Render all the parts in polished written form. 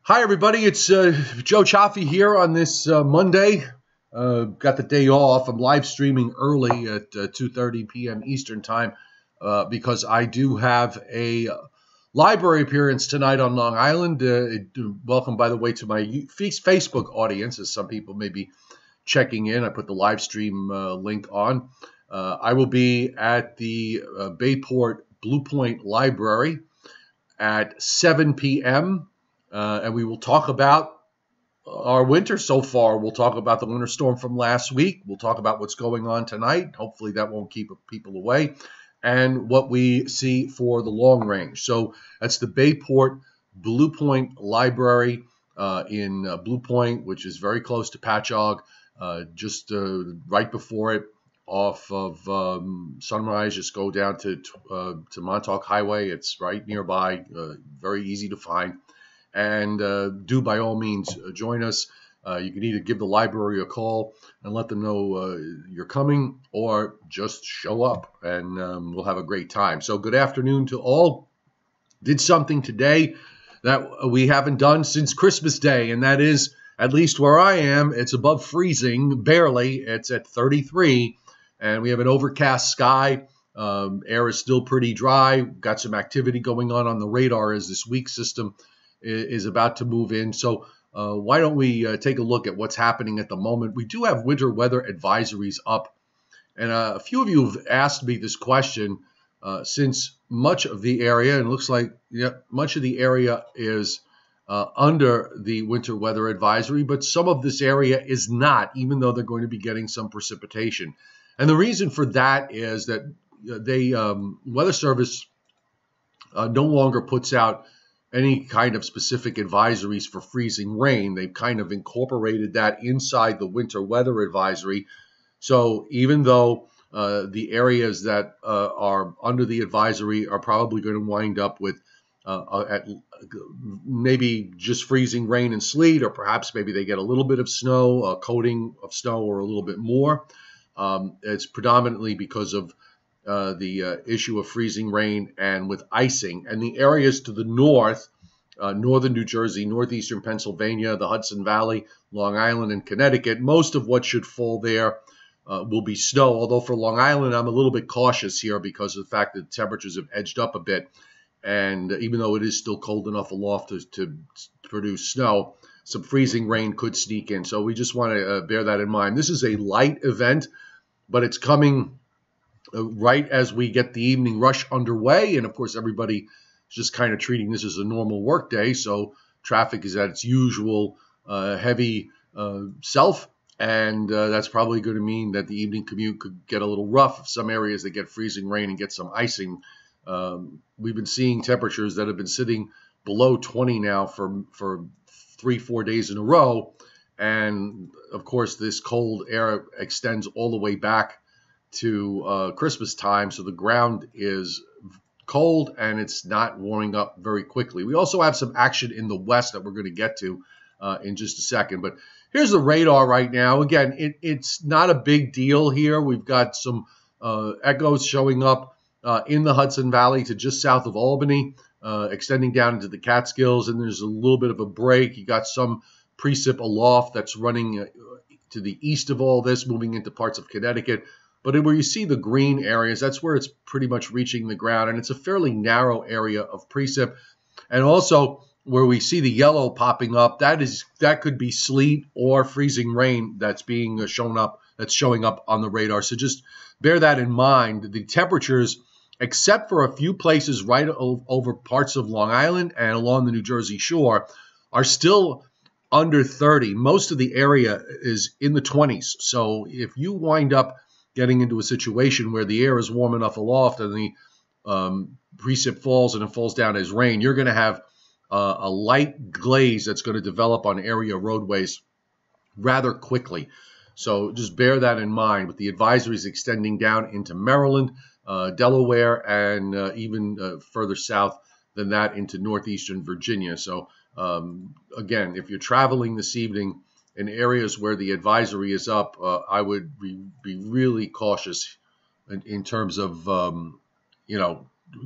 Hi, everybody. It's Joe Cioffi here on this Monday. Got the day off. I'm live streaming early at 2:30 p.m. Eastern Time because I do have a library appearance tonight on Long Island. Welcome, by the way, to my Facebook audience, as some people may be checking in. I put the live stream link on. I will be at the Bayport Blue Point Library at 7 p.m. And we will talk about our winter so far. We'll talk about the winter storm from last week. We'll talk about what's going on tonight. Hopefully that won't keep people away. And what we see for the long range. So that's the Bayport Blue Point Library in Blue Point, which is very close to Patchogue, just right before it off of Sunrise. Just go down to Montauk Highway. It's right nearby, very easy to find. And do by all means join us. You can either give the library a call and let them know you're coming, or just show up and we'll have a great time. So good afternoon to all. Did something today that we haven't done since Christmas Day, and that is, at least where I am, it's above freezing, barely. It's at 33, and we have an overcast sky. Air is still pretty dry. Got some activity going on the radar as this weak system is about to move in. So why don't we take a look at what's happening at the moment? We do have winter weather advisories up. And a few of you have asked me this question since much of the area, and it looks like much of the area is under the winter weather advisory, but some of this area is not, even though they're going to be getting some precipitation. And the reason for that is that Weather Service no longer puts out any kind of specific advisories for freezing rain. They've kind of incorporated that inside the winter weather advisory. So even though the areas that are under the advisory are probably going to wind up with at maybe just freezing rain and sleet, or perhaps maybe they get a little bit of snow, a coating of snow, or a little bit more. It's predominantly because of the issue of freezing rain and with icing. And the areas to the north, northern New Jersey, northeastern Pennsylvania, the Hudson Valley, Long Island, and Connecticut, most of what should fall there will be snow. Although for Long Island, I'm a little bit cautious here because of the fact that temperatures have edged up a bit. And even though it is still cold enough aloft to produce snow, some freezing rain could sneak in. So we just want to bear that in mind. This is a light event, but it's coming right as we get the evening rush underway. And of course, everybody is just kind of treating this as a normal work day. So traffic is at its usual heavy self. And that's probably going to mean that the evening commute could get a little rough. Some areas that get freezing rain and get some icing. We've been seeing temperatures that have been sitting below 20 now for 3-4 days in a row. And of course, this cold air extends all the way back to Christmas time, so the ground is cold and it's not warming up very quickly. We also have some action in the west that we're going to get to in just a second. But here's the radar right now. Again, it's not a big deal here. We've got some echoes showing up in the Hudson Valley to just south of Albany, extending down into the Catskills, and there's a little bit of a break. You got some precip aloft that's running to the east of all this, moving into parts of Connecticut. But where you see the green areas, that's where it's pretty much reaching the ground. And it's a fairly narrow area of precip. And also where we see the yellow popping up, that could be sleet or freezing rain that's being showing up on the radar. So just bear that in mind. The temperatures, except for a few places right over parts of Long Island and along the New Jersey shore, are still under 30. Most of the area is in the 20s. So if you wind up getting into a situation where the air is warm enough aloft and the precip falls and it falls down as rain, you're going to have a light glaze that's going to develop on area roadways rather quickly. So just bear that in mind, with the advisories extending down into Maryland, Delaware, and even further south than that into northeastern Virginia. So again, if you're traveling this evening in areas where the advisory is up, I would be really cautious in terms of,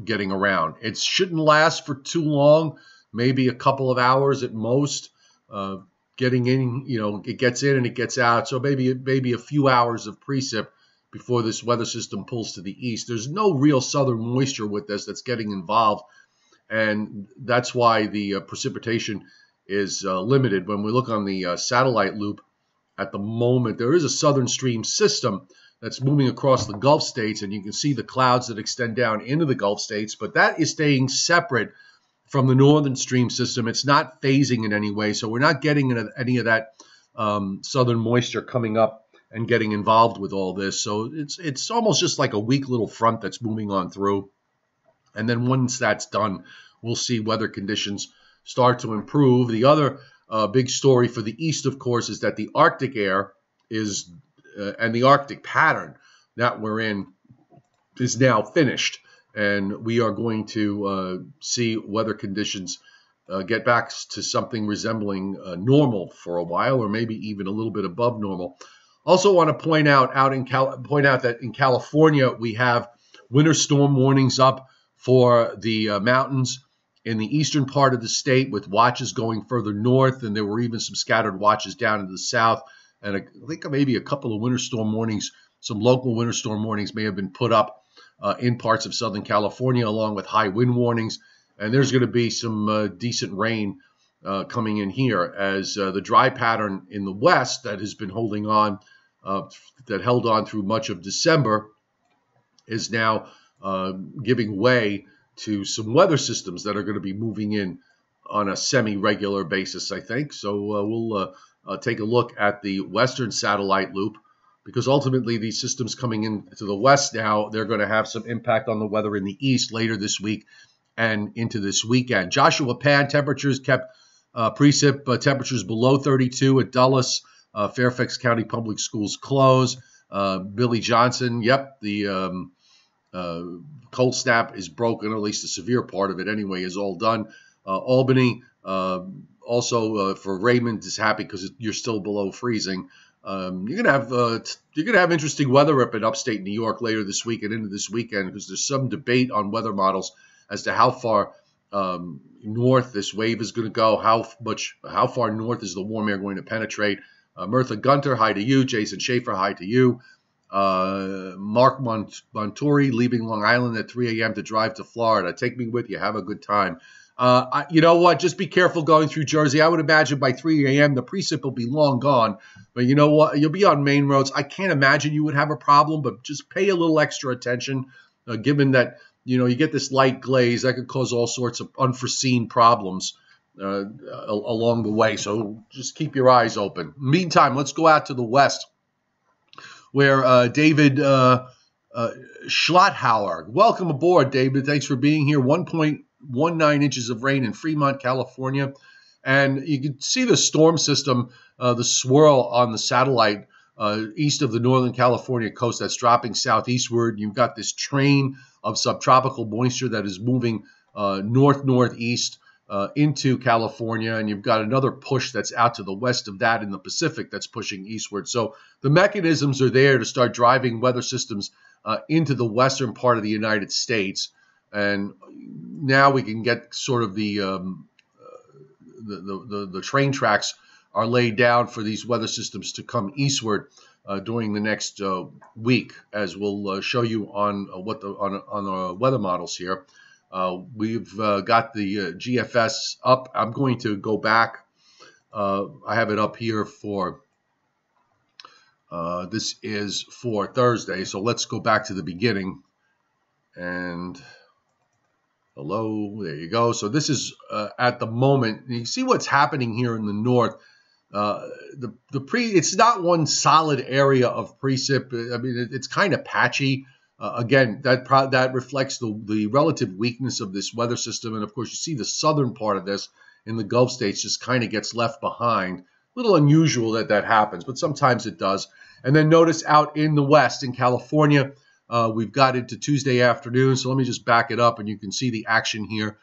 getting around. It shouldn't last for too long. maybe a couple of hours at most. Getting in, it gets in and it gets out. So maybe a few hours of precip before this weather system pulls to the east. There's no real southern moisture with this that's getting involved, and that's why the precipitation is limited. When we look on the satellite loop at the moment, there is a southern stream system that's moving across the Gulf states, and you can see the clouds that extend down into the Gulf states, but that is staying separate from the northern stream system. It's not phasing in any way, so we're not getting any of that southern moisture coming up and getting involved with all this. So it's almost just like a weak little front that's moving on through. And then once that's done, we'll see weather conditions start to improve. The other big story for the east, of course, is that the Arctic air is and the Arctic pattern that we're in is now finished. And we are going to see weather conditions get back to something resembling normal for a while, or maybe even a little bit above normal. Also want to point out that in California we have winter storm warnings up for the mountains in the eastern part of the state, with watches going further north, and there were even some scattered watches down in the south. And I think maybe a couple of winter storm warnings, some local winter storm warnings may have been put up in parts of Southern California, along with high wind warnings. And there's going to be some decent rain coming in here, as the dry pattern in the west that has been holding on, that held on through much of December, is now giving way to some weather systems that are going to be moving in on a semi-regular basis, I think. So we'll take a look at the western satellite loop, because ultimately these systems coming into the west now, they're going to have some impact on the weather in the east later this week and into this weekend. Joshua Pan, temperatures kept precip temperatures below 32 at Dulles. Fairfax County Public Schools closed. Billy Johnson, the cold snap is broken, or at least the severe part of it anyway, is all done. Albany, also for Raymond, is happy because you're still below freezing. You're gonna have interesting weather up in upstate New York later this week and into this weekend, because there's some debate on weather models as to how far north this wave is going to go, how far north is the warm air going to penetrate. Mirtha Gunter, hi to you. Jason Schaefer, hi to you. Mark Montori, leaving Long Island at 3 a.m. to drive to Florida. Take me with you. Have a good time. You know what? Just be careful going through Jersey. I would imagine by 3 a.m. the precip will be long gone. But you know what? You'll be on main roads. I can't imagine you would have a problem, but just pay a little extra attention, given that you get this light glaze that could cause all sorts of unforeseen problems along the way. So just keep your eyes open. Meantime, let's go out to the west, where David Schlotthauer. Welcome aboard, David. Thanks for being here. 1.19 inches of rain in Fremont, California. And you can see the storm system, the swirl on the satellite east of the Northern California coast that's dropping southeastward. You've got this train of subtropical moisture that is moving north-northeast into California, and you've got another push that's out to the west of that in the Pacific that's pushing eastward. So the mechanisms are there to start driving weather systems into the western part of the United States. And now we can get sort of the train tracks are laid down for these weather systems to come eastward during the next week, as we'll show you on the weather models here. We've got the GFS up. I'm going to go back. I have it up here for this is for Thursday. So let's go back to the beginning. And hello, there you go. So this is at the moment. You see what's happening here in the north. It's not one solid area of precip. I mean, it's kind of patchy. Again, that reflects the relative weakness of this weather system. And, of course, you see the southern part of this in the Gulf states just kind of gets left behind. A little unusual that happens, but sometimes it does. And then notice out in the west, in California, we've got into Tuesday afternoon. So let me just back it up, and you can see the action here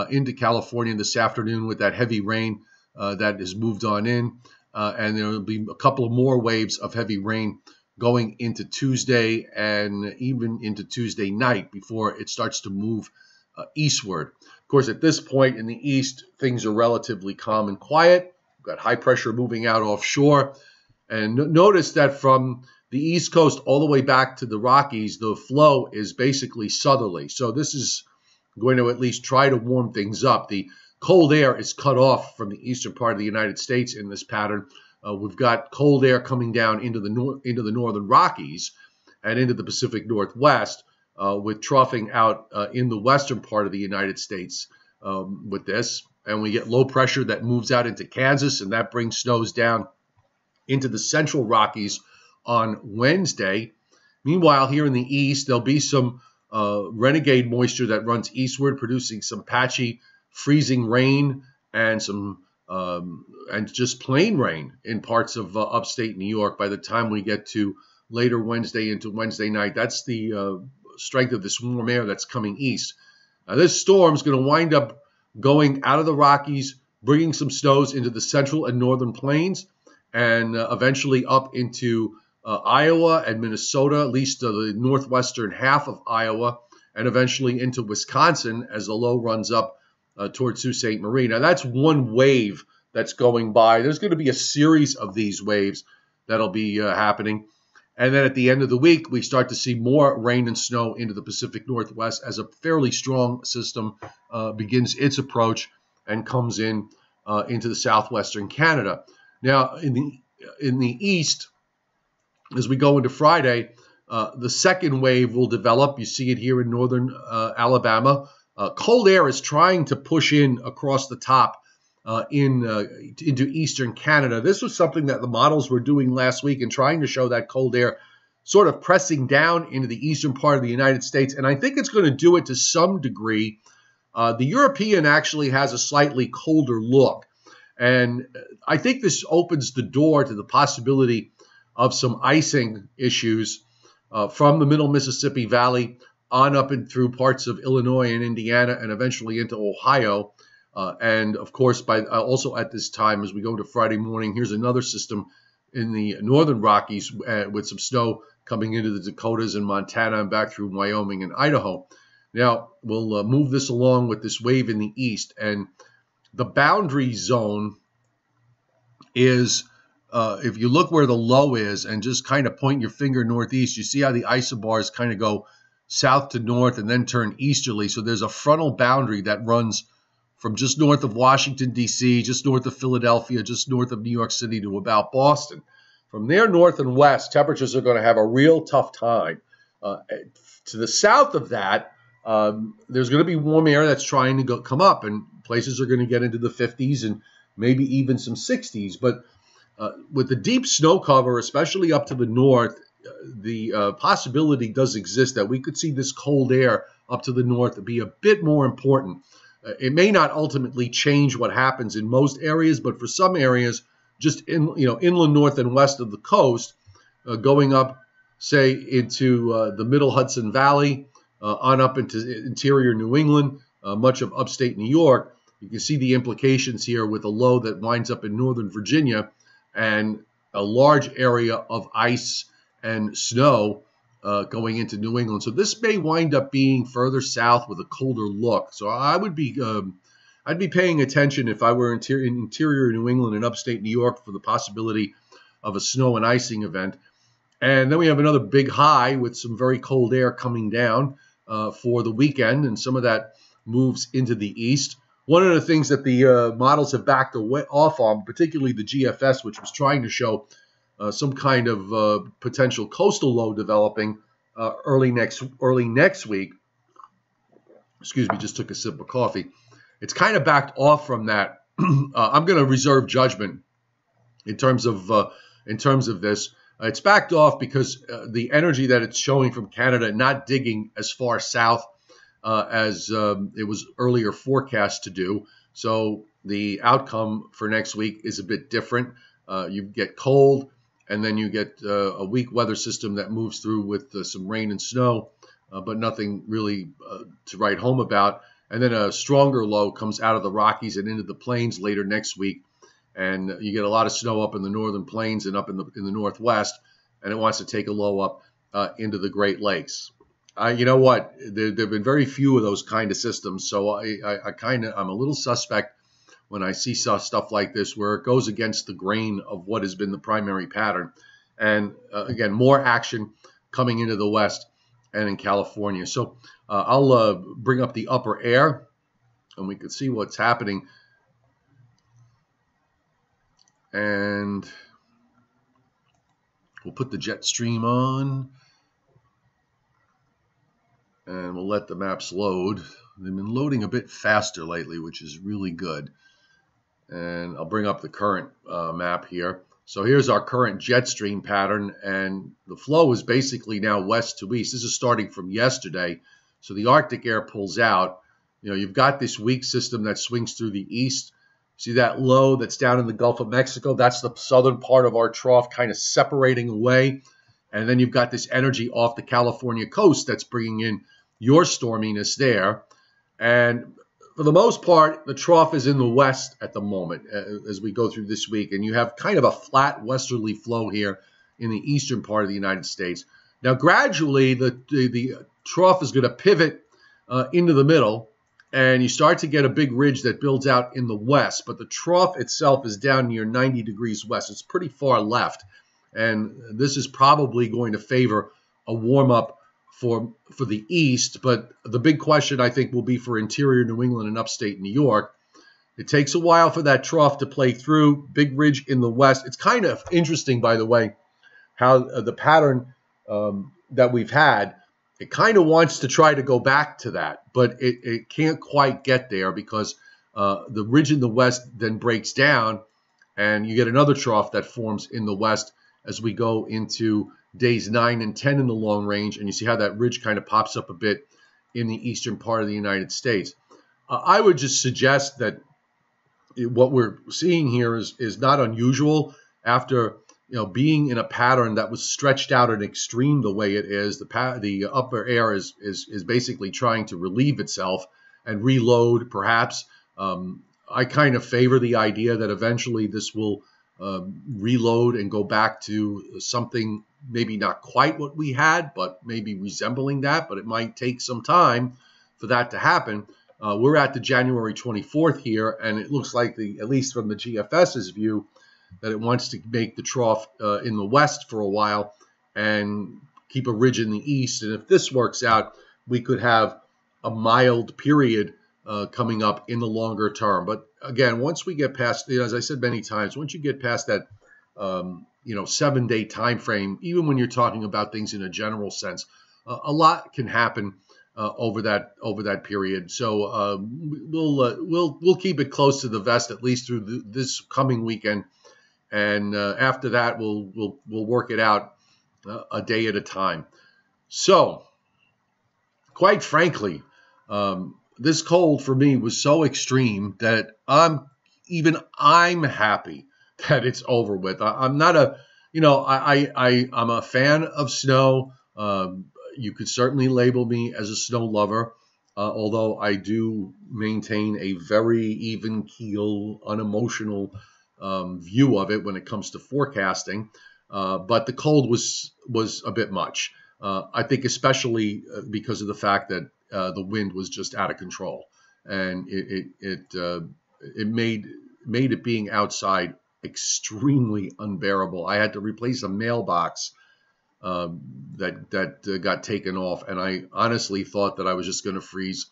into California this afternoon with that heavy rain that has moved on in. And there will be a couple of more waves of heavy rain going into Tuesday and even into Tuesday night before it starts to move eastward. Of course, at this point in the east, things are relatively calm and quiet. We've got high pressure moving out offshore. And notice that from the East Coast all the way back to the Rockies, the flow is basically southerly. So this is going to at least try to warm things up. The cold air is cut off from the eastern part of the United States in this pattern. We've got cold air coming down into the northern Rockies and into the Pacific Northwest, with troughing out in the western part of the United States with this. And we get low pressure that moves out into Kansas, and that brings snows down into the central Rockies on Wednesday. Meanwhile, here in the east, there'll be some renegade moisture that runs eastward, producing some patchy freezing rain and some and just plain rain in parts of upstate New York by the time we get to later Wednesday into Wednesday night. That's the strength of this warm air that's coming east. Now, this storm is going to wind up going out of the Rockies, bringing some snows into the central and northern plains, and eventually up into Iowa and Minnesota, at least the northwestern half of Iowa, and eventually into Wisconsin as the low runs up towards Sault Ste. Marie. Now, that's one wave that's going by. There's going to be a series of these waves that'll be happening. And then at the end of the week, we start to see more rain and snow into the Pacific Northwest as a fairly strong system begins its approach and comes in into the southwestern Canada. Now, in the east, as we go into Friday, the second wave will develop. You see it here in northern Alabama. Cold air is trying to push in across the top into eastern Canada. This was something that the models were doing last week and trying to show that cold air sort of pressing down into the eastern part of the United States. And I think it's going to do it to some degree. The European actually has a slightly colder look. And I think this opens the door to the possibility of some icing issues from the middle Mississippi Valley on up and through parts of Illinois and Indiana and eventually into Ohio. And, of course, also at this time, as we go to Friday morning, here's another system in the northern Rockies with some snow coming into the Dakotas and Montana and back through Wyoming and Idaho. Now, we'll move this along with this wave in the east. And the boundary zone is, if you look where the low is and just kind of point your finger northeast, you see how the isobars kind of go south to north and then turn easterly. So there's a frontal boundary that runs from just north of Washington, D.C., just north of Philadelphia, just north of New York City to about Boston. From there, north and west, temperatures are going to have a real tough time. To the south of that, there's going to be warm air that's trying to come up, and places are going to get into the 50s and maybe even some 60s. But with the deep snow cover, especially up to the north, the possibility does exist that we could see this cold air up to the north be a bit more important. It may not ultimately change what happens in most areas, but for some areas, just inland north and west of the coast, going up, say, into the middle Hudson Valley, on up into interior New England, much of upstate New York, you can see the implications here with a low that winds up in northern Virginia and a large area of ice and snow going into New England. So this may wind up being further south with a colder look. So I'd be paying attention if I were in interior New England and upstate New York for the possibility of a snow and icing event. And then we have another big high with some very cold air coming down for the weekend, and some of that moves into the east. One of the things that the models have backed off on, particularly the GFS, which was trying to show some kind of potential coastal low developing early next week. Excuse me, just took a sip of coffee. It's kind of backed off from that. I'm going to reserve judgment in terms of this. It's backed off because the energy that it's showing from Canada not digging as far south as it was earlier forecast to do. So the outcome for next week is a bit different. You get cold, and then you get a weak weather system that moves through with some rain and snow, but nothing really to write home about. And then a stronger low comes out of the Rockies and into the plains later next week. And you get a lot of snow up in the northern plains and up in the northwest, and it wants to take a low up into the Great Lakes. You know what? There've been very few of those kind of systems, so I'm a little suspect when I see stuff like this where it goes against the grain of what has been the primary pattern. And again, more action coming into the west and in California. So I'll bring up the upper air, and we can see what's happening. And we'll put the jet stream on. And we'll let the maps load. They've been loading a bit faster lately, which is really good. And I'll bring up the current map here. So here's our current jet stream pattern, and the flow is basically now west to east. This is starting from yesterday. So the Arctic air pulls out. You know, you've got this weak system that swings through the east. See that low that's down in the Gulf of Mexico? That's the southern part of our trough kind of separating away. And then you've got this energy off the California coast that's bringing in your storminess there. And for the most part, the trough is in the west at the moment as we go through this week. And you have kind of a flat westerly flow here in the eastern part of the United States. Now, gradually, the trough is going to pivot into the middle, and you start to get a big ridge that builds out in the west. But the trough itself is down near 90 degrees west. It's pretty far left. And this is probably going to favor a warm-up for the east, but the big question, I think, will be for interior New England and upstate New York. It takes a while for that trough to play through. Big ridge in the west. It's kind of interesting, by the way, how the pattern that we've had, it kind of wants to try to go back to that, but it can't quite get there because the ridge in the west then breaks down, and you get another trough that forms in the west as we go into days 9 and 10 in the long range, and you see how that ridge kind of pops up a bit in the eastern part of the United States. I would just suggest that what we're seeing here is not unusual after being in a pattern that was stretched out and extreme the way it is. The upper air is basically trying to relieve itself and reload, perhaps. I kind of favor the idea that eventually this will reload and go back to something maybe not quite what we had, but maybe resembling that. But it might take some time for that to happen. We're at the January 24th here, and it looks like, at least from the GFS's view, that it wants to make the trough in the west for a while and keep a ridge in the east. And if this works out, we could have a mild period coming up in the longer term. But again, once we get past, as I said many times, once you get past that 7-day time frame, even when you're talking about things in a general sense, a lot can happen over that period. So we'll keep it close to the vest at least through this coming weekend, and after that we'll work it out a day at a time. So, quite frankly, this cold for me was so extreme that I'm happy that it's over with. I'm not I'm a fan of snow. You could certainly label me as a snow lover, although I do maintain a very even keel, unemotional view of it when it comes to forecasting. But the cold was a bit much. I think especially because of the fact that the wind was just out of control, and it made it being outside extremely unbearable. I had to replace a mailbox that got taken off, and I honestly thought that I was just going to freeze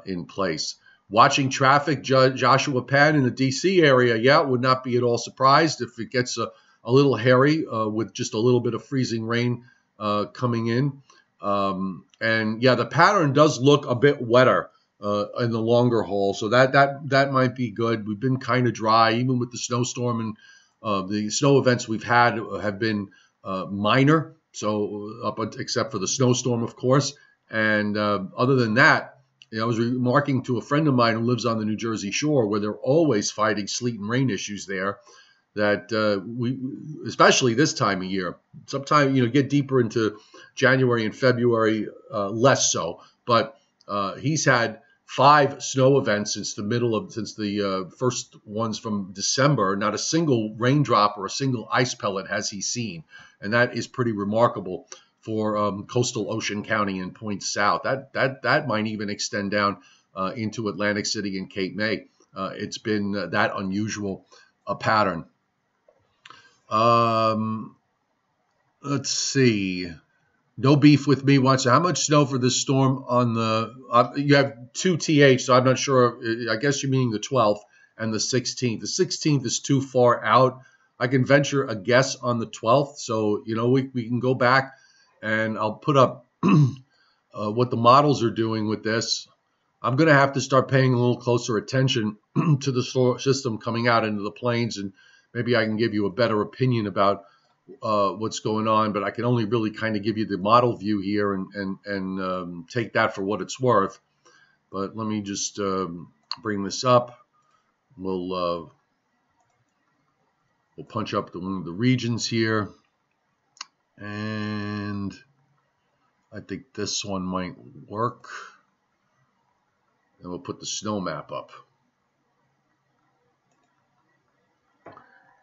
in place. Watching traffic, Joshua Penn in the D.C. area, would not be at all surprised if it gets a little hairy with just a little bit of freezing rain coming in. And the pattern does look a bit wetter in the longer haul, so that might be good. We've been kind of dry, even with the snowstorm, and the snow events we've had have been minor, so except for the snowstorm, of course. And other than that, I was remarking to a friend of mine who lives on the New Jersey shore, where they're always fighting sleet and rain issues there, that we, especially this time of year, sometimes, get deeper into January and February, less so. But he's had 5 snow events since the first ones from December. Not a single raindrop or a single ice pellet has he seen, and that is pretty remarkable for coastal Ocean County and points south. That might even extend down into Atlantic City and Cape May. It's been that unusual a pattern. Let's see. No beef with me. Watch how much snow for this storm on the. You have 2 TH, so I'm not sure. I guess you're meaning the 12th and the 16th. The 16th is too far out. I can venture a guess on the 12th. So, we can go back and I'll put up what the models are doing with this. I'm going to have to start paying a little closer attention to the system coming out into the plains, and maybe I can give you a better opinion about what's going on, but I can only really kind of give you the model view here and take that for what it's worth. But let me just bring this up. We'll punch up one of the regions here, and I think this one might work. And we'll put the snow map up.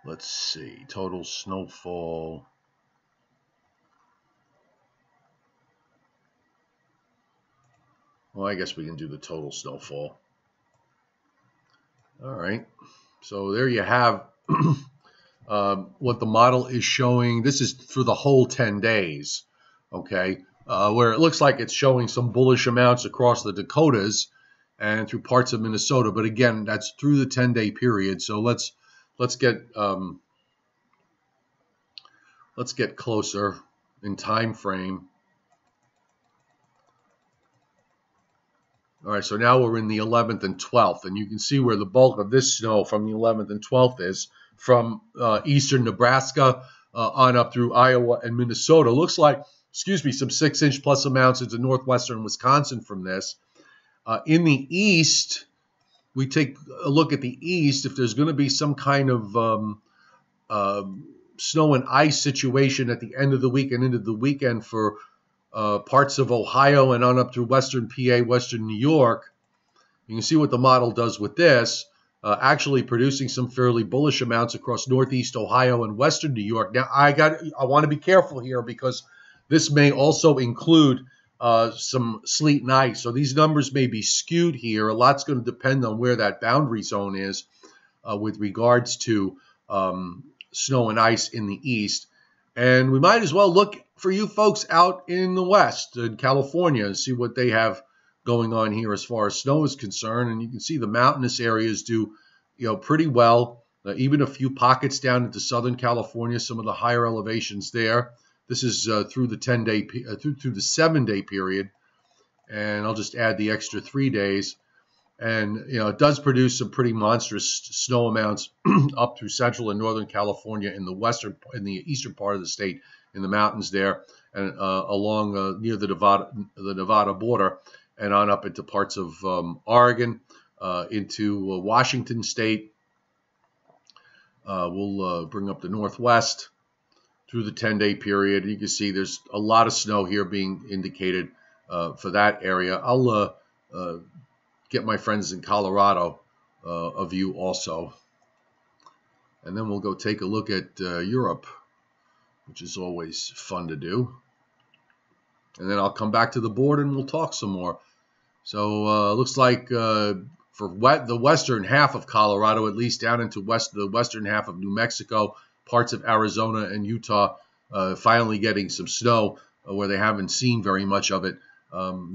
Let's see, total snowfall. Well, I guess we can do the total snowfall. All right, so there you have what the model is showing. This is for the whole 10 days, okay, where it looks like it's showing some bullish amounts across the Dakotas and through parts of Minnesota. But again, that's through the 10-day period. So let's get closer in time frame. All right, so now we're in the 11th and 12th, and you can see where the bulk of this snow from the 11th and 12th is, from eastern Nebraska on up through Iowa and Minnesota. Looks like, some 6-inch plus amounts into northwestern Wisconsin from this. In the east, we take a look at the east. If there's going to be some kind of snow and ice situation at the end of the week and into the weekend for parts of Ohio and on up through western PA, western New York, you can see what the model does with this, actually producing some fairly bullish amounts across northeast Ohio and western New York. Now, I want to be careful here because this may also include some sleet and ice. So these numbers may be skewed here. A lot's going to depend on where that boundary zone is with regards to snow and ice in the east. And we might as well look for you folks out in the west, in California, and see what they have going on here as far as snow is concerned. And you can see the mountainous areas do, pretty well. Even a few pockets down into Southern California, some of the higher elevations there. This is through the 10-day, through the 7-day period, and I'll just add the extra 3 days. And it does produce some pretty monstrous snow amounts up through central and northern California, in the eastern part of the state, in the mountains there, and along near the Nevada border, and on up into parts of Oregon, into Washington State. We'll bring up the Northwest through the 10-day period. You can see there's a lot of snow here being indicated for that area. I'll get my friends in Colorado a view also. And then we'll go take a look at Europe, which is always fun to do. And then I'll come back to the board and we'll talk some more. So looks like for the western half of Colorado, at least down into the western half of New Mexico, parts of Arizona and Utah, finally getting some snow where they haven't seen very much of it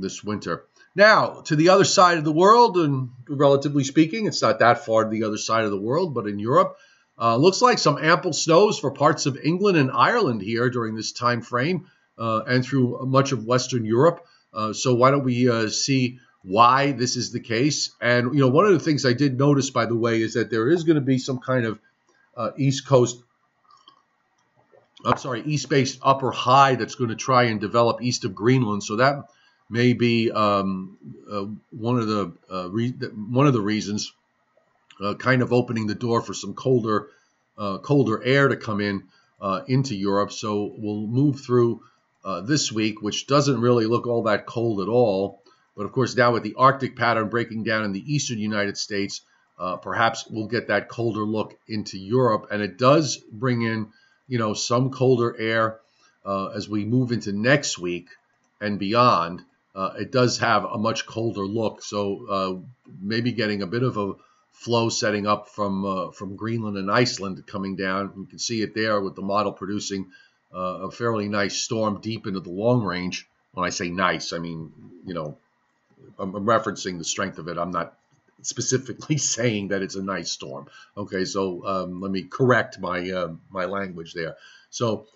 this winter. Now, to the other side of the world, and relatively speaking, it's not that far to the other side of the world, but in Europe, looks like some ample snows for parts of England and Ireland here during this time frame, and through much of Western Europe. So why don't we see why this is the case? And one of the things I did notice, by the way, is that there is going to be some kind of east-based upper high that's going to try and develop east of Greenland. So that may be one of the reasons, kind of opening the door for some colder air to come in into Europe. So we'll move through this week, which doesn't really look all that cold at all. But of course, now with the Arctic pattern breaking down in the eastern United States, perhaps we'll get that colder look into Europe. And it does bring in, some colder air as we move into next week and beyond, it does have a much colder look. So maybe getting a bit of a flow setting up from Greenland and Iceland coming down. You can see it there with the model producing a fairly nice storm deep into the long range. When I say nice, I mean, I'm referencing the strength of it. I'm not specifically saying that it's a nice storm. Okay, so let me correct my my language there. So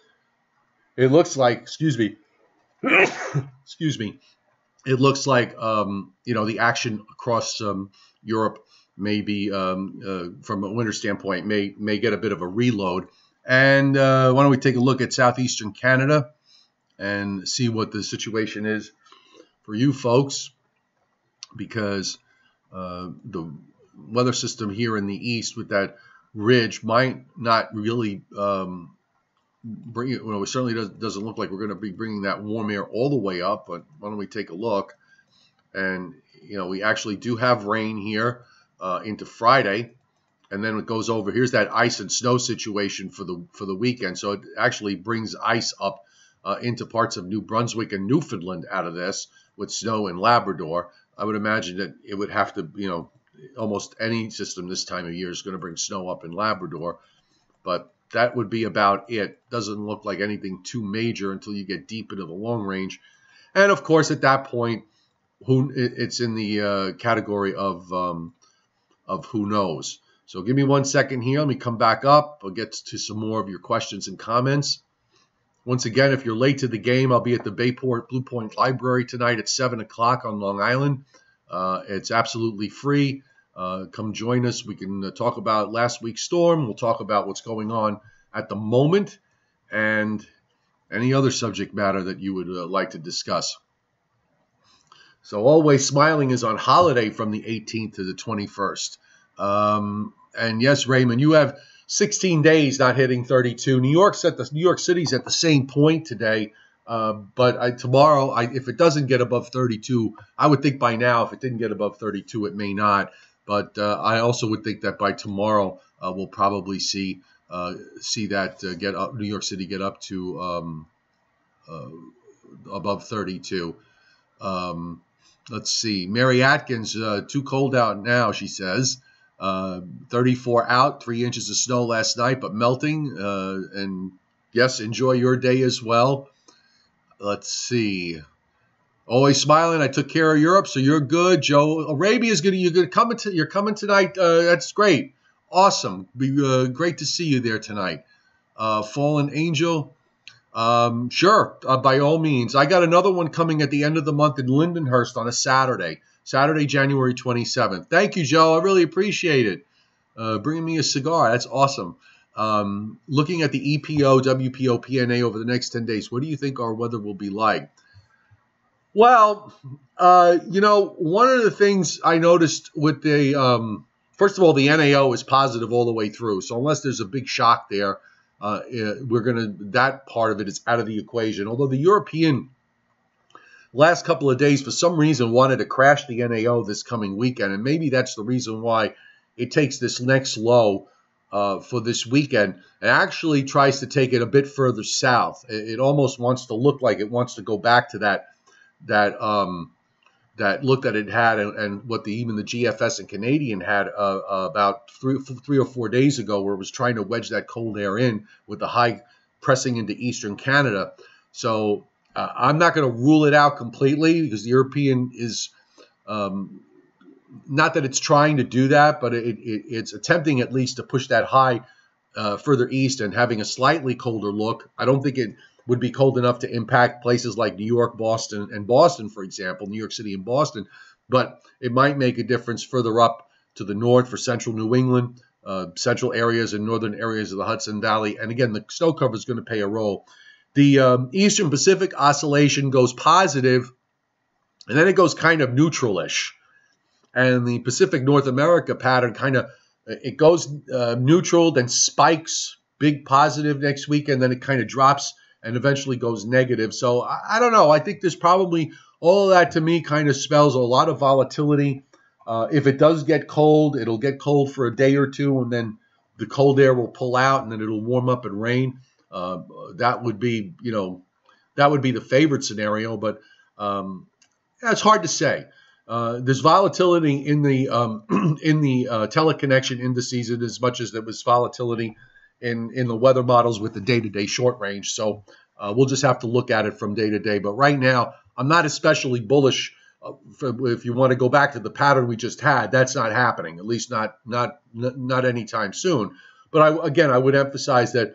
it looks like, excuse me, excuse me. It looks like the action across Europe may be, from a winter standpoint, may get a bit of a reload. And why don't we take a look at southeastern Canada and see what the situation is for you folks, because the weather system here in the east with that ridge might not really bring it. It certainly doesn't look like we're going to be bringing that warm air all the way up. But why don't we take a look? And we actually do have rain here into Friday, and then it goes over. Here's that ice and snow situation for the weekend. So it actually brings ice up into parts of New Brunswick and Newfoundland out of this, with snow in Labrador. I would imagine that it would have to, almost any system this time of year is going to bring snow up in Labrador. But that would be about it. Doesn't look like anything too major until you get deep into the long range. And, of course, at that point, it's in the category of who knows. So give me 1 second here. Let me come back up. I'll get to some more of your questions and comments. Once again, if you're late to the game, I'll be at the Bayport Blue Point Library tonight at 7 o'clock on Long Island. It's absolutely free. Come join us. We can talk about last week's storm. We'll talk about what's going on at the moment and any other subject matter that you would like to discuss. So Always Smiling is on holiday from the 18th to the 21st. And yes, Raymond, you have 16 days not hitting 32. New York City's at the same point today. But tomorrow, if it doesn't get above 32, I would think by now, if it didn't get above 32, it may not. But I also would think that by tomorrow, we'll probably see that get up, New York City get up to above 32. Let's see. Mary Atkins, too cold out now, she says. 34 out, 3 inches of snow last night, but melting. And yes, enjoy your day as well. Let's see. Always Smiling. I took care of Europe, so you're good. Joe Arabia is you're coming tonight. That's great. Awesome. Be great to see you there tonight. Fallen Angel. Sure, by all means. I got another one coming at the end of the month in Lindenhurst on a Saturday, January 27th. Thank you, Joe. I really appreciate it. Bringing me a cigar. That's awesome. Looking at the EPO, WPO, PNA over the next 10 days, what do you think our weather will be like? Well, one of the things I noticed with first of all, the NAO is positive all the way through. So unless there's a big shock there, that part of it is out of the equation. Although the European last couple of days, for some reason, wanted to crash the NAO this coming weekend. And maybe that's the reason why it takes this next low for this weekend and actually tries to take it a bit further south. It almost wants to look like it wants to go back to that look that it had and what even the GFS and Canadian had about three or 4 days ago, where it was trying to wedge that cold air in with the high pressing into eastern Canada. So I'm not going to rule it out completely, because the European is not that it's trying to do that, but it's attempting at least to push that high further east and having a slightly colder look. I don't think it would be cold enough to impact places like New York, Boston, for example, New York City and Boston, but it might make a difference further up to the north for central New England, central areas and northern areas of the Hudson Valley. And again, the snow cover is going to play a role. The Eastern Pacific oscillation goes positive, and then it goes kind of neutral-ish. And the Pacific North America pattern it goes neutral, then spikes, big positive next week, and then it kind of drops and eventually goes negative. So I don't know. I think there's probably all of that, to me, kind of spells a lot of volatility. If it does get cold, it'll get cold for a day or two, and then the cold air will pull out, and then it'll warm up and rain. that would be, that would be the favored scenario. But it's hard to say. There's volatility in the in the teleconnection indices as much as there was volatility in the weather models with the day-to-day short range. So we'll just have to look at it from day to day. But right now, I'm not especially bullish. If you want to go back to the pattern we just had, that's not happening. At least not anytime soon. But I would emphasize that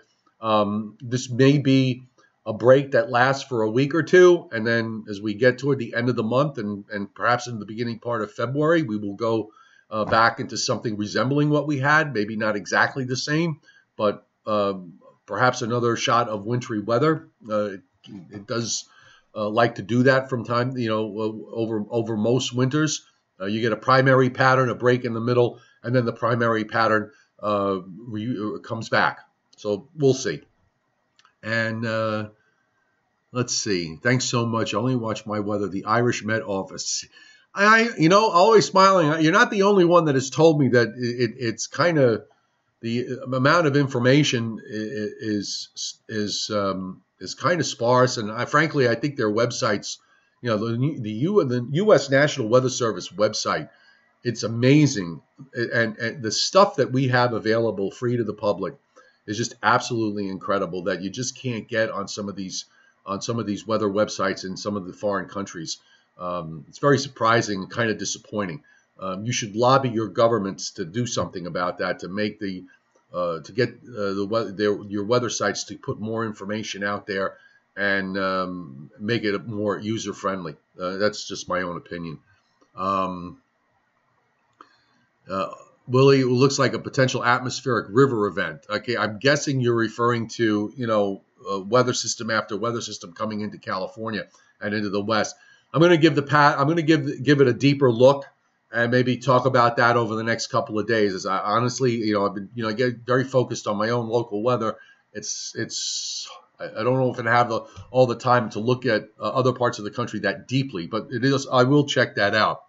this may be a break that lasts for a week or two, and then as we get toward the end of the month and perhaps in the beginning part of February, we will go back into something resembling what we had. Maybe not exactly the same, but perhaps another shot of wintry weather. It does like to do that from time, over most winters. You get a primary pattern, a break in the middle, and then the primary pattern comes back. So we'll see. And let's see. Thanks so much. I only watch my weather, the Irish Met Office. Always smiling. You're not the only one that has told me that it's kind of the amount of information is kind of sparse. And frankly, I think their websites, the U.S. National Weather Service website, it's amazing. And the stuff that we have available free to the public is just absolutely incredible that you just can't get on some of these weather websites in some of the foreign countries. It's very surprising and kind of disappointing. You should lobby your governments to do something about that, to make to get your weather sites to put more information out there and make it more user friendly. That's just my own opinion. Willie, it looks like a potential atmospheric river event. Okay, I'm guessing you're referring to, weather system after weather system coming into California and into the West. I'm going to give give it a deeper look and maybe talk about that over the next couple of days. As I honestly, I've been, I get very focused on my own local weather. I don't know if I have all the time to look at other parts of the country that deeply, but I will check that out.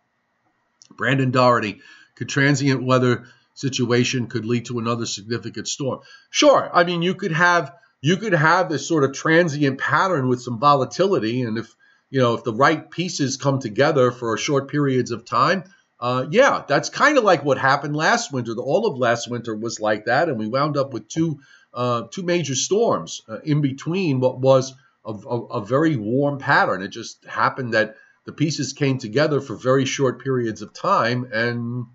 Brandon Doherty. Could transient weather situation could lead to another significant storm? Sure. I mean, you could have this sort of transient pattern with some volatility, and if the right pieces come together for short periods of time, that's kind of like what happened last winter. All of last winter was like that, and we wound up with two major storms in between what was a very warm pattern. It just happened that the pieces came together for very short periods of time, and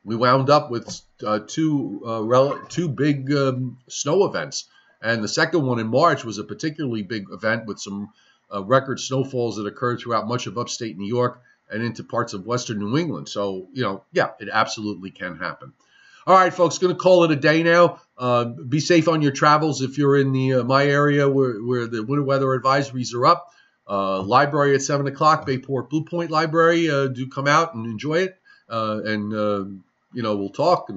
we wound up with two big snow events. And the second one in March was a particularly big event with some record snowfalls that occurred throughout much of upstate New York and into parts of western New England. So, it absolutely can happen. All right, folks, going to call it a day now. Be safe on your travels if you're in my area where the winter weather advisories are up. Library at 7 o'clock, Bayport Blue Point Library. Do come out and enjoy it. We'll talk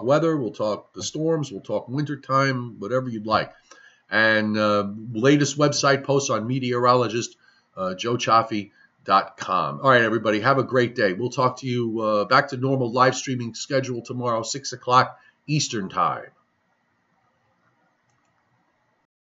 weather, we'll talk the storms, we'll talk wintertime, whatever you'd like. And latest website posts on meteorologist joecioffi.com. All right, everybody, have a great day. We'll talk to you back to normal live streaming schedule tomorrow, 6 o'clock Eastern time.